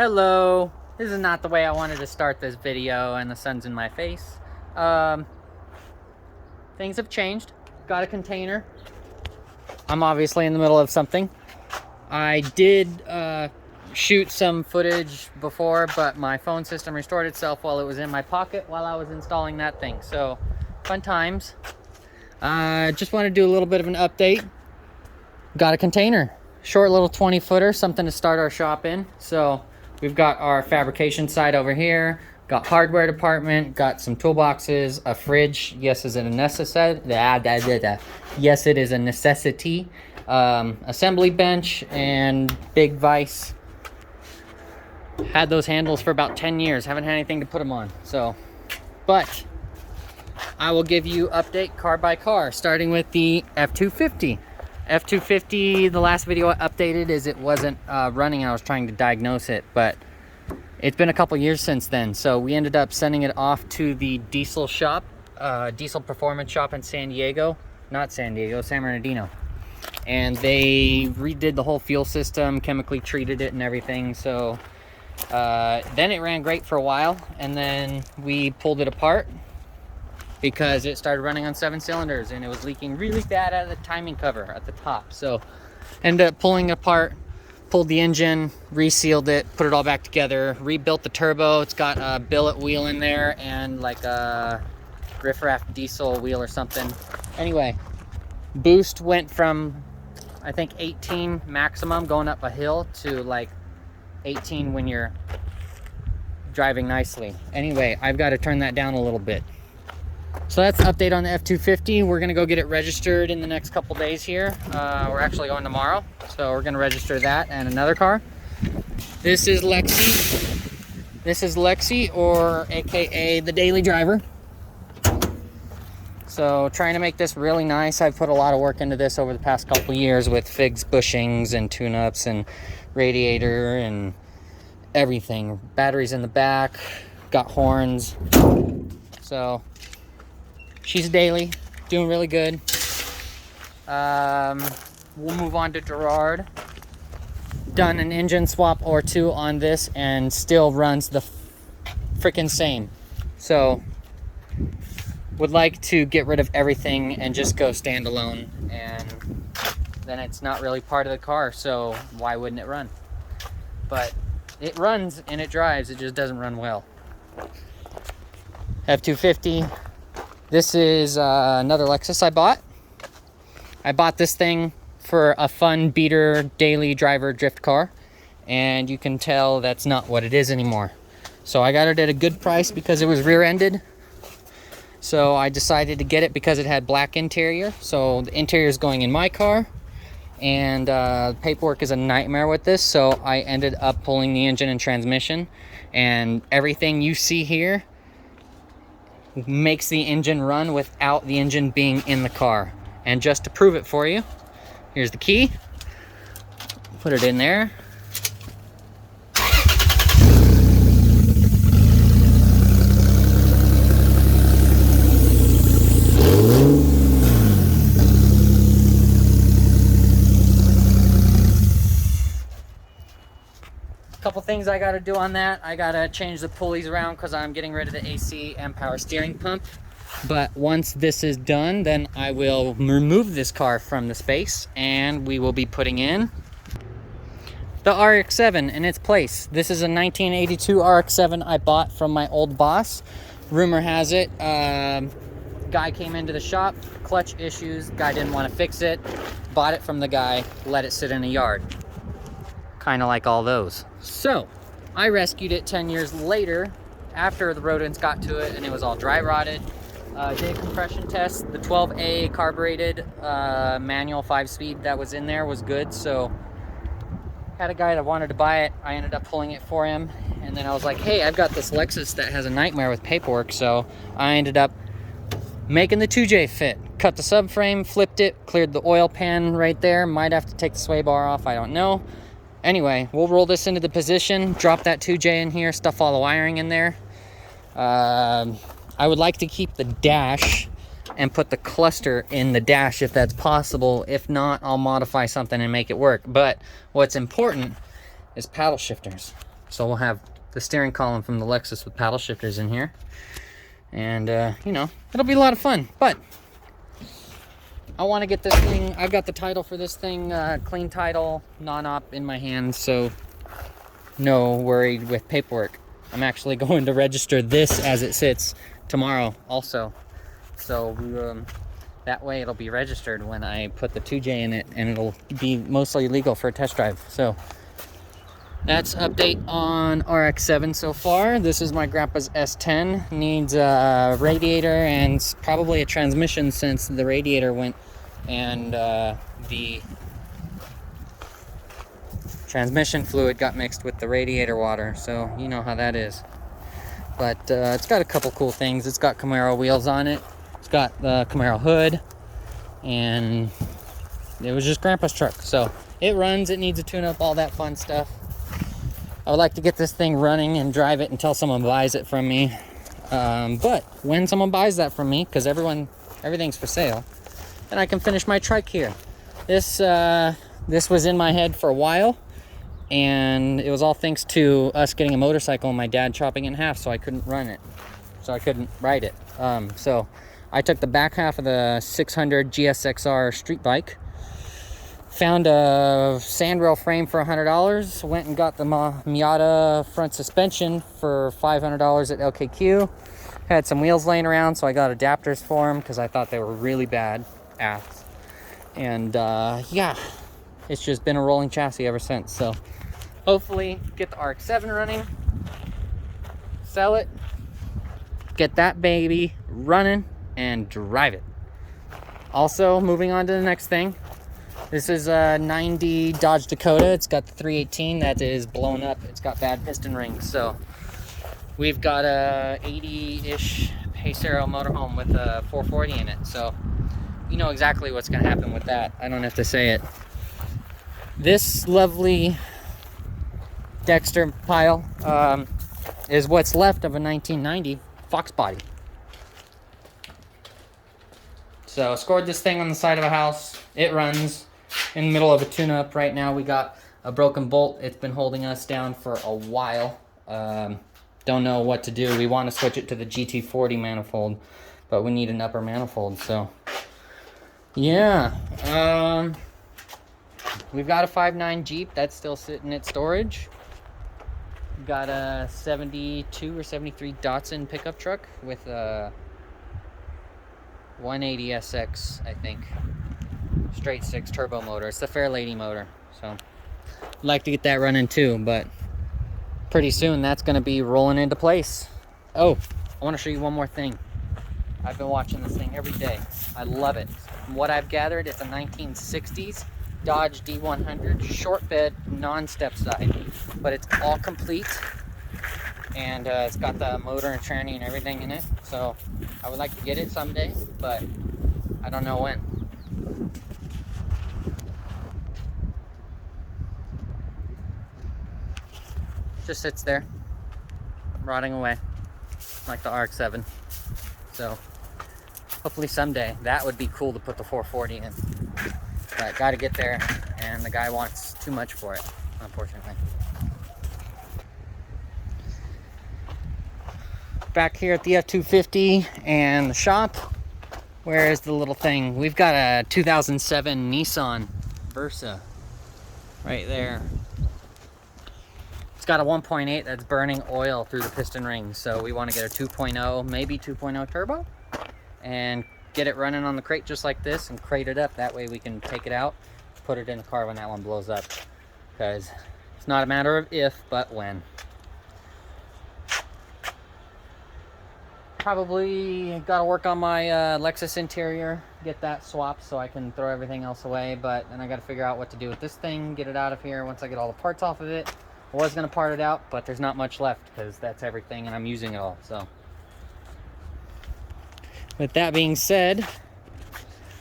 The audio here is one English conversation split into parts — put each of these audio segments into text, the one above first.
Hello. This is not the way I wanted to start this video, and the sun's in my face. Things have changed. Got a container. I'm obviously in the middle of something. I did shoot some footage before, but my phone system restored itself while it was in my pocket while I was installing that thing. So, fun times. Just want to do a little bit of an update. Got a container. Short little 20-footer, something to start our shop in. So, we've got our fabrication side over here. Got hardware department, got some toolboxes, a fridge. Yes, is it a necessity? Yes, it is a necessity. Assembly bench and big vise. Had those handles for about 10 years. Haven't had anything to put them on. So, but I will give you update car by car, starting with the F250. F250, the last video I updated is it wasn't running. I was trying to diagnose it, but it's been a couple years since then. So we ended up sending it off to the diesel shop, diesel performance shop in San Diego. Not San Diego, San Bernardino. And they redid the whole fuel system, chemically treated it and everything. So then it ran great for a while, and then we pulled it apart because it started running on 7 cylinders and it was leaking really bad out of the timing cover at the top. So ended up pulling it apart, pulled the engine, resealed it, put it all back together, rebuilt the turbo. It's got a billet wheel in there and like a riffraff diesel wheel or something. Anyway, boost went from I think 18 maximum going up a hill to like 18 when you're driving nicely. Anyway, I've got to turn that down a little bit. So that's the update on the F250. We're gonna go get it registered in the next couple days here. We're actually going tomorrow, so we're gonna register that and another car. This is Lexi. This is Lexi, or AKA the daily driver. So trying to make this really nice. I've put a lot of work into this over the past couple years with figs bushings and tune-ups and radiator and everything. Batteries in the back, got horns. So she's daily, doing really good. We'll move on to Gerard. Done an engine swap or two on this and still runs the freaking same. So would like to get rid of everything and just go standalone, and then it's not really part of the car, so why wouldn't it run? But it runs and it drives, it just doesn't run well. F250. This is another Lexus I bought. I bought this thing for a fun beater daily driver drift car, and you can tell that's not what it is anymore. So I got it at a good price because it was rear-ended. So I decided to get it because it had black interior. So the interior is going in my car, and paperwork is a nightmare with this. So I ended up pulling the engine and transmission, and everything you see here makes the engine run without the engine being in the car. And just to prove it for you, here's the key. Put it in there. Couple things I got to do on that. I got to change the pulleys around because I'm getting rid of the AC and power steering pump. But once this is done, then I will remove this car from the space and we will be putting in the RX7 in its place. This is a 1982 RX7 I bought from my old boss. Rumor has it, guy came into the shop, clutch issues, guy didn't want to fix it, bought it from the guy, let it sit in a yard. Kind of like all those. So I rescued it 10 years later after the rodents got to it and it was all dry rotted. Did a compression test. The 12A carbureted manual 5-speed that was in there was good. So had a guy that wanted to buy it. I ended up pulling it for him, and then I was like, hey, I've got this Lexus that has a nightmare with paperwork. So I ended up making the 2J fit. Cut the subframe, flipped it, cleared the oil pan right there. Might have to take the sway bar off, I don't know. Anyway, we'll roll this into the position, drop that 2J in here, stuff all the wiring in there. I would like to keep the dash and put the cluster in the dash if that's possible. If not, I'll modify something and make it work. But what's important is paddle shifters. So we'll have the steering column from the Lexus with paddle shifters in here. And, you know, it'll be a lot of fun. But I want to get this thing, I've got the title for this thing, clean title, non-op in my hands, so no worry with paperwork. I'm actually going to register this as it sits tomorrow also. So that way it'll be registered when I put the 2J in it, and it'll be mostly legal for a test drive. So that's update on RX7 so far. This is my grandpa's S10. Needs a radiator and probably a transmission, since the radiator went and the transmission fluid got mixed with the radiator water. So you know how that is. But it's got a couple cool things. It's got Camaro wheels on it. It's got the Camaro hood. And it was just grandpa's truck. So it runs, it needs a tune-up, all that fun stuff. I would like to get this thing running and drive it until someone buys it from me. But when someone buys that from me, because everything's for sale, then I can finish my trike here. This was in my head for a while, and it was all thanks to us getting a motorcycle and my dad chopping it in half, so I couldn't run it, so I couldn't ride it. So I took the back half of the 600 GSXR street bike, found a sandrail frame for $100, went and got the Miata front suspension for $500 at LKQ. Had some wheels laying around, so I got adapters for them because I thought they were really bad ass. And yeah, it's just been a rolling chassis ever since. So hopefully get the RX7 running, sell it, get that baby running, and drive it. Also, moving on to the next thing. This is a 90 Dodge Dakota. It's got the 318 that is blown up. It's got bad piston rings. So we've got a 80-ish Pacero motorhome with a 440 in it. So you know exactly what's going to happen with that. I don't have to say it. This lovely Dexter pile is what's left of a 1990 Fox body. So scored this thing on the side of a house. It runs in the middle of a tune-up right now. We got a broken bolt. It's been holding us down for a while. Don't know what to do. We want to switch it to the GT40 manifold, but we need an upper manifold. So yeah, we've got a 5.9 Jeep that's still sitting at storage. We've got a 72 or 73 Datsun pickup truck with a 180 SX, I think, straight 6 turbo motor. It's the Fair Lady motor. So I'd like to get that running too, but pretty soon that's going to be rolling into place. Oh, I want to show you one more thing. I've been watching this thing every day. I love it. From what I've gathered, it's a 1960s Dodge D100 short bed, non-step side, but it's all complete, and it's got the motor and tranny and everything in it. So I would like to get it someday, but I don't know when. Just sits there, rotting away, like the RX7. So hopefully someday. That would be cool to put the 440 in. But got to get there, and the guy wants too much for it, unfortunately. Back here at the F250 and the shop, where is the little thing? We've got a 2007 Nissan Versa right there. It's got a 1.8 that's burning oil through the piston rings, so we want to get a 2.0, maybe 2.0 turbo, and get it running on the crate just like this and crate it up. That way we can take it out, put it in the car when that one blows up, because it's not a matter of if, but when. Probably got to work on my Lexus interior, get that swapped so I can throw everything else away, but then I got to figure out what to do with this thing, get it out of here once I get all the parts off of it. I was going to part it out, but there's not much left because that's everything and I'm using it all. So with that being said,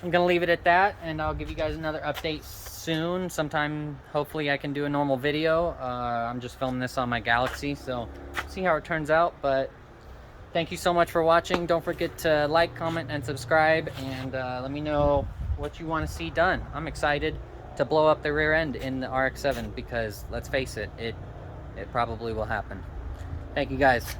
I'm going to leave it at that, and I'll give you guys another update soon. Sometime, hopefully I can do a normal video. I'm just filming this on my Galaxy, so see how it turns out. But thank you so much for watching. Don't forget to like, comment, and subscribe, and let me know what you want to see done. I'm excited to blow up the rear end in the RX-7 because, let's face it, it probably will happen. Thank you guys.